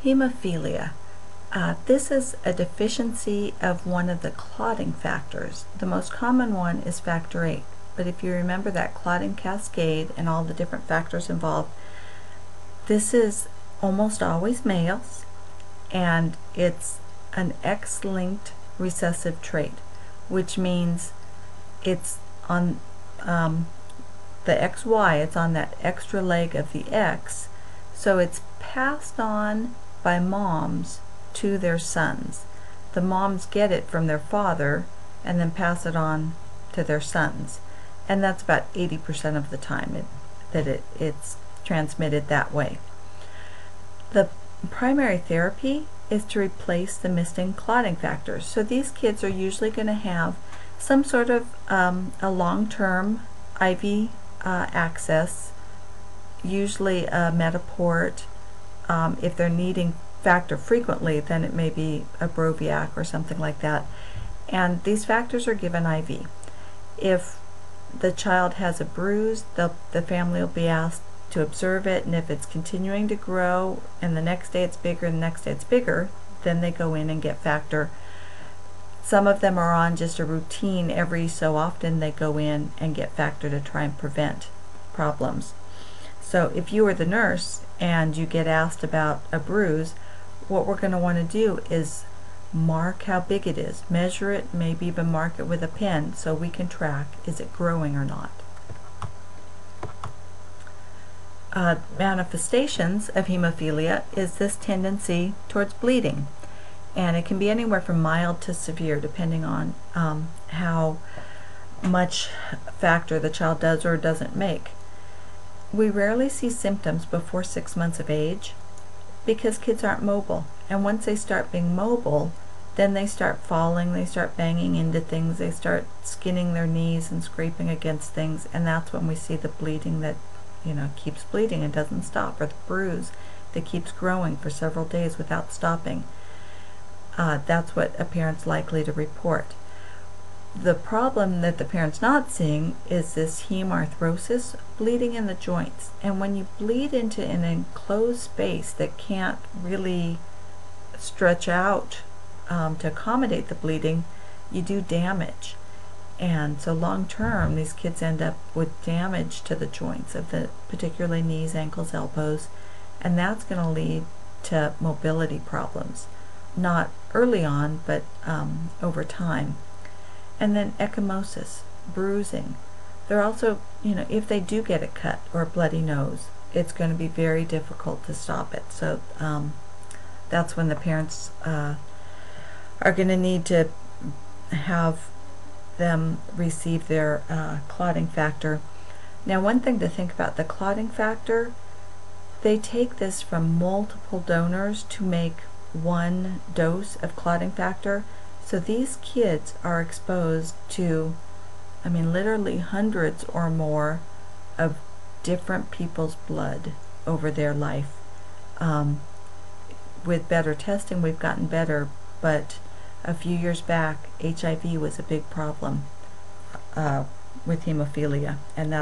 Hemophilia. This is a deficiency of one of the clotting factors. The most common one is factor VIII, but if you remember that clotting cascade and all the different factors involved, this is almost always males, and it's an X-linked recessive trait, which means it's on the XY, it's on that extra leg of the X, so it's passed on by moms to their sons. The moms get it from their father and then pass it on to their sons, and that's about 80% of the time it's transmitted that way. The primary therapy is to replace the missing clotting factors. So these kids are usually going to have some sort of a long-term IV access, usually a Metaport. If they're needing factor frequently, then it may be a Broviac or something like that. And these factors are given IV. If the child has a bruise, the family will be asked to observe it, and if it's continuing to grow and the next day it's bigger and the next day it's bigger, then they go in and get factor. Some of them are on just a routine. Every so often they go in and get factor to try and prevent problems. So if you are the nurse and you get asked about a bruise, what we're going to want to do is mark how big it is, measure it, maybe even mark it with a pen so we can track, is it growing or not. Manifestations of hemophilia is this tendency towards bleeding, and it can be anywhere from mild to severe depending on how much factor the child does or doesn't make. We rarely see symptoms before 6 months of age because kids aren't mobile, and once they start being mobile, then they start falling, they start banging into things, they start skinning their knees and scraping against things, and that's when we see the bleeding that keeps bleeding and doesn't stop, or the bruise that keeps growing for several days without stopping. That's what a parent's likely to report. The problem that the parent's not seeing is this hemarthrosis, bleeding in the joints. And when you bleed into an enclosed space that can't really stretch out to accommodate the bleeding, you do damage. And so long term, these kids end up with damage to the joints of particularly knees, ankles, elbows, and that's going to lead to mobility problems. Not early on, but over time. And then ecchymosis, bruising. They're also, if they do get a cut or a bloody nose, it's going to be very difficult to stop it. So that's when the parents are going to need to have them receive their clotting factor. Now, one thing to think about, the clotting factor, they take this from multiple donors to make one dose of clotting factor. So these kids are exposed to, literally hundreds or more of different people's blood over their life. With better testing, we've gotten better, but a few years back, HIV was a big problem with hemophilia, and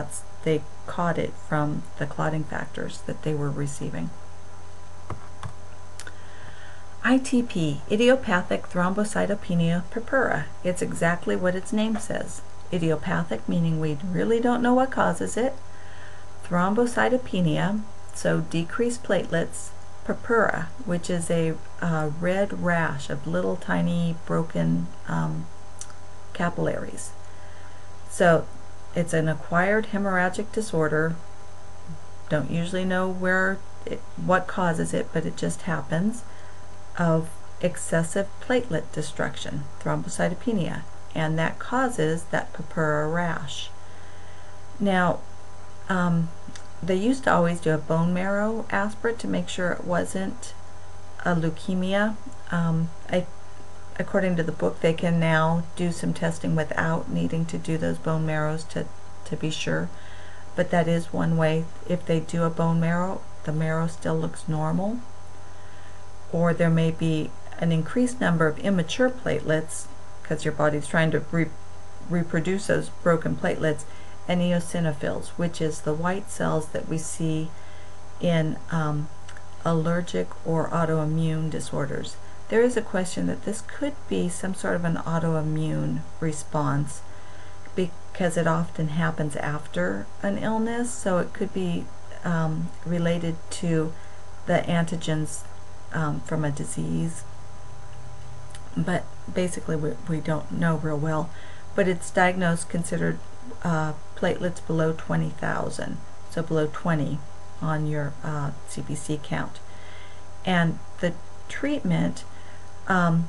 they caught it from the clotting factors that they were receiving. ITP, idiopathic thrombocytopenia purpura. It's exactly what its name says. Idiopathic, meaning we really don't know what causes it. Thrombocytopenia, so decreased platelets. Purpura, which is a red rash of little tiny broken capillaries. So it's an acquired hemorrhagic disorder. Don't usually know what causes it, but it just happens, of excessive platelet destruction, thrombocytopenia, and that causes that purpura rash. Now, they used to always do a bone marrow aspirate to make sure it wasn't a leukemia. According to the book, they can now do some testing without needing to do those bone marrows to be sure. But that is one way. If they do a bone marrow, the marrow still looks normal. Or there may be an increased number of immature platelets because your body's trying to reproduce those broken platelets, and eosinophils, which is the white cells that we see in allergic or autoimmune disorders. There is a question that this could be some sort of an autoimmune response because it often happens after an illness, so it could be related to the antigens from a disease. But basically we don't know real well. But it's diagnosed, considered platelets below 20,000, so below 20 on your CBC count. And the treatment, the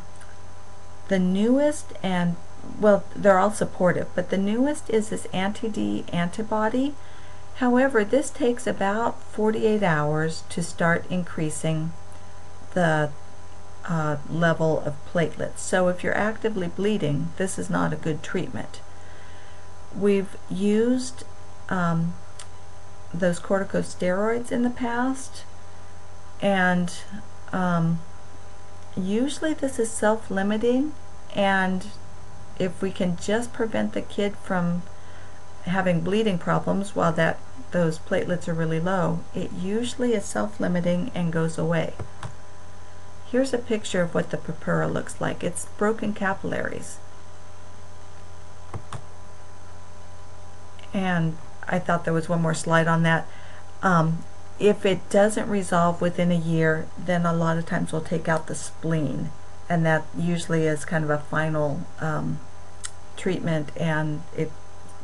newest, and well, they're all supportive, but the newest is this anti-D antibody. However, this takes about 48 hours to start increasing the level of platelets. So if you're actively bleeding, this is not a good treatment. We've used those corticosteroids in the past, and usually this is self-limiting, and if we can just prevent the kid from having bleeding problems while those platelets are really low, it usually is self-limiting and goes away. Here's a picture of what the purpura looks like. It's broken capillaries. And I thought there was one more slide on that. If it doesn't resolve within a year, then a lot of times we'll take out the spleen, and that usually is kind of a final treatment, and it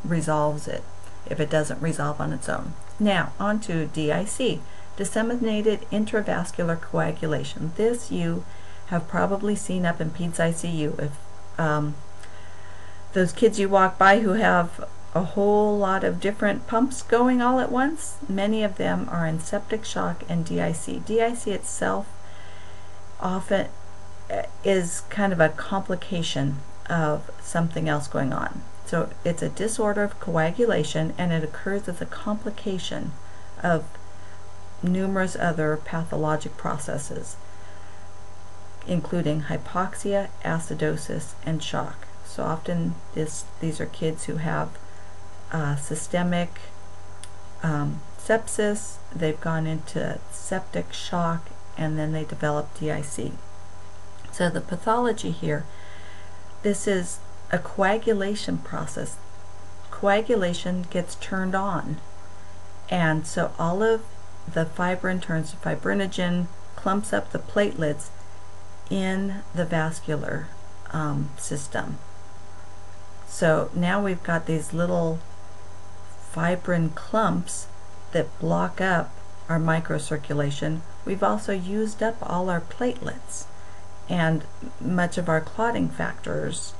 resolves it if it doesn't resolve on its own. Now on to DIC, disseminated intravascular coagulation. This you have probably seen up in Peds ICU. If those kids you walk by who have a whole lot of different pumps going all at once, many of them are in septic shock and DIC. DIC itself often is kind of a complication of something else going on. So it's a disorder of coagulation, and it occurs as a complication of numerous other pathologic processes, including hypoxia, acidosis, and shock. So often these are kids who have systemic sepsis, they've gone into septic shock, and then they develop DIC. So the pathology here, this is a coagulation process. Coagulation gets turned on, and so all of the fibrin turns to fibrinogen, clumps up the platelets in the vascular system. So now we've got these little fibrin clumps that block up our microcirculation. We've also used up all our platelets and much of our clotting factors.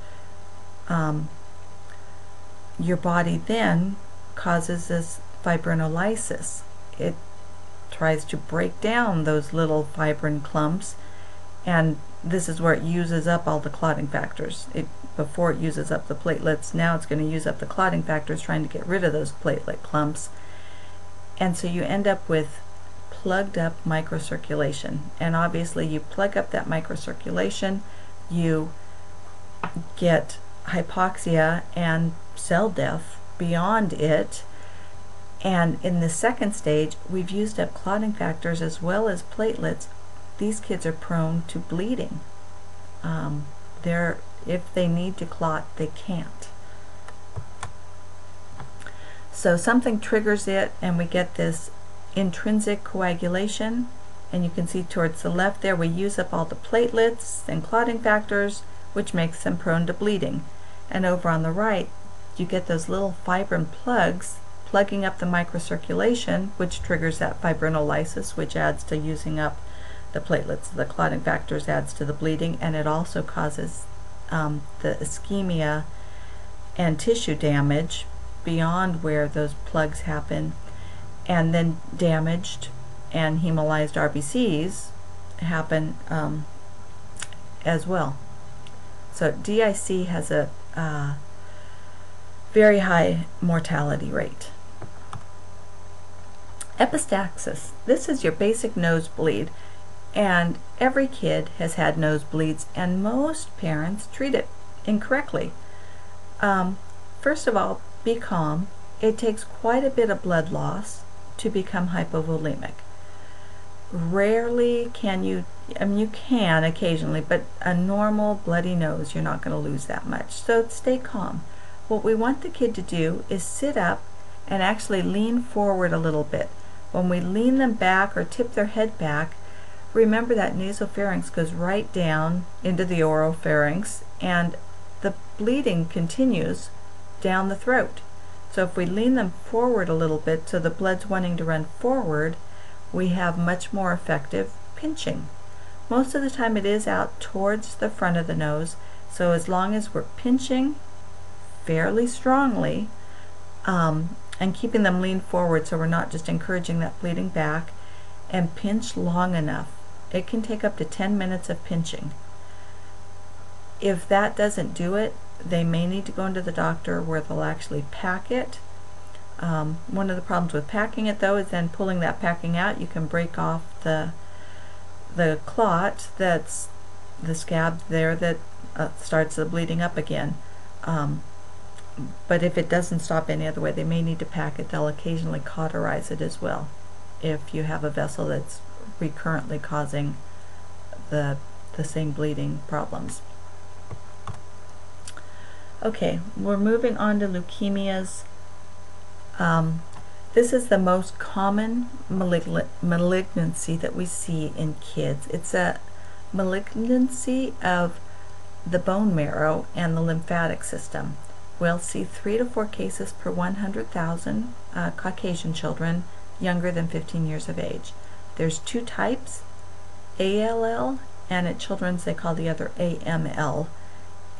Your body then causes this fibrinolysis. It tries to break down those little fibrin clumps, and this is where it uses up all the clotting factors. Before it uses up the platelets, now it's going to use up the clotting factors trying to get rid of those platelet clumps. And so you end up with plugged up microcirculation. And obviously you plug up that microcirculation, you get hypoxia and cell death beyond it. And in the second stage, we've used up clotting factors as well as platelets. These kids are prone to bleeding. If they need to clot, they can't. So something triggers it, and we get this intrinsic coagulation. And you can see towards the left there, we use up all the platelets and clotting factors, which makes them prone to bleeding. And over on the right, you get those little fibrin plugs plugging up the microcirculation, which triggers that fibrinolysis, which adds to using up the platelets. The clotting factors adds to the bleeding, and it also causes the ischemia and tissue damage beyond where those plugs happen, and then damaged and hemolyzed RBCs happen as well. So DIC has a very high mortality rate. Epistaxis. This is your basic nosebleed, and every kid has had nosebleeds, and most parents treat it incorrectly. First of all, be calm. It takes quite a bit of blood loss to become hypovolemic. Rarely can you, I mean, you can occasionally, but a normal bloody nose, you're not going to lose that much. So stay calm. What we want the kid to do is sit up and actually lean forward a little bit. When we lean them back or tip their head back, remember that nasopharynx goes right down into the oropharynx, and the bleeding continues down the throat. So if we lean them forward a little bit so the blood's wanting to run forward, we have much more effective pinching. Most of the time it is out towards the front of the nose, so as long as we're pinching fairly strongly and keeping them lean forward so we're not just encouraging that bleeding back, and pinch long enough. It can take up to 10 minutes of pinching. If that doesn't do it, they may need to go into the doctor where they'll actually pack it. One of the problems with packing it though is then pulling that packing out, you can break off the clot that's the scab there that starts the bleeding up again. But if it doesn't stop any other way, they may need to pack it. They'll occasionally cauterize it as well if you have a vessel that's recurrently causing the same bleeding problems. Okay, we're moving on to leukemias. This is the most common malignancy that we see in kids. It's a malignancy of the bone marrow and the lymphatic system. We'll see 3 to 4 cases per 100,000 Caucasian children younger than 15 years of age. There's 2 types, ALL, and at Children's they call the other AML.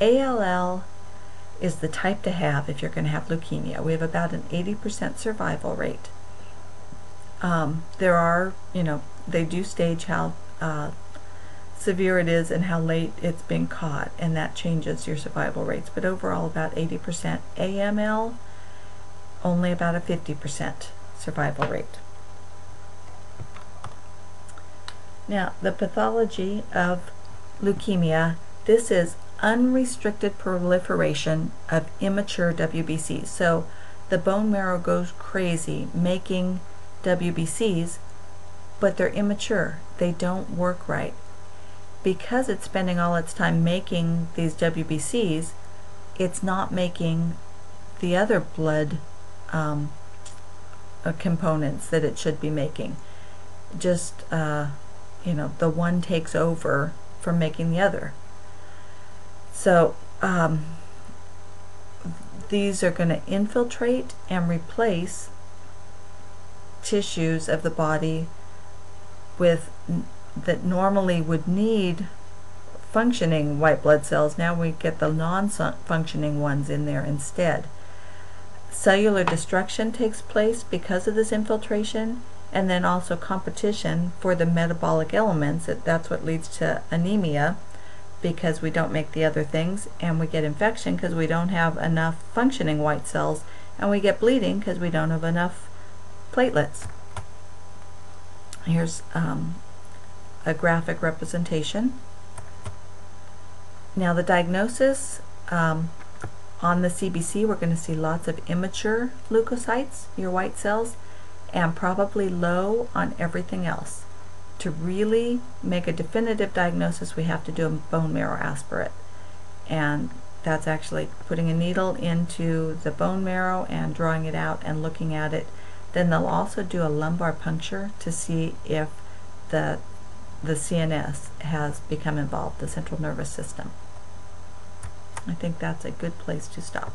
ALL is the type to have if you're going to have leukemia. We have about an 80% survival rate. There are, they do stage how severe it is and how late it's been caught, and that changes your survival rates, but overall about 80%. AML, only about a 50% survival rate. Now, the pathology of leukemia, this is unrestricted proliferation of immature WBCs. So the bone marrow goes crazy making WBCs, but they're immature. They don't work right. Because it's spending all its time making these WBCs, it's not making the other blood components that it should be making. Just, the one takes over from making the other. So these are going to infiltrate and replace tissues of the body that normally would need functioning white blood cells. Now we get the non-functioning ones in there instead. Cellular destruction takes place because of this infiltration, and then also competition for the metabolic elements. That's what leads to anemia, because we don't make the other things, and we get infection because we don't have enough functioning white cells, and we get bleeding because we don't have enough platelets. Here's a graphic representation. Now the diagnosis, on the CBC we're going to see lots of immature leukocytes, your white cells, and probably low on everything else. To really make a definitive diagnosis, we have to do a bone marrow aspirate, and that's actually putting a needle into the bone marrow and drawing it out and looking at it. Then they'll also do a lumbar puncture to see if the CNS has become involved, the central nervous system. I think that's a good place to stop.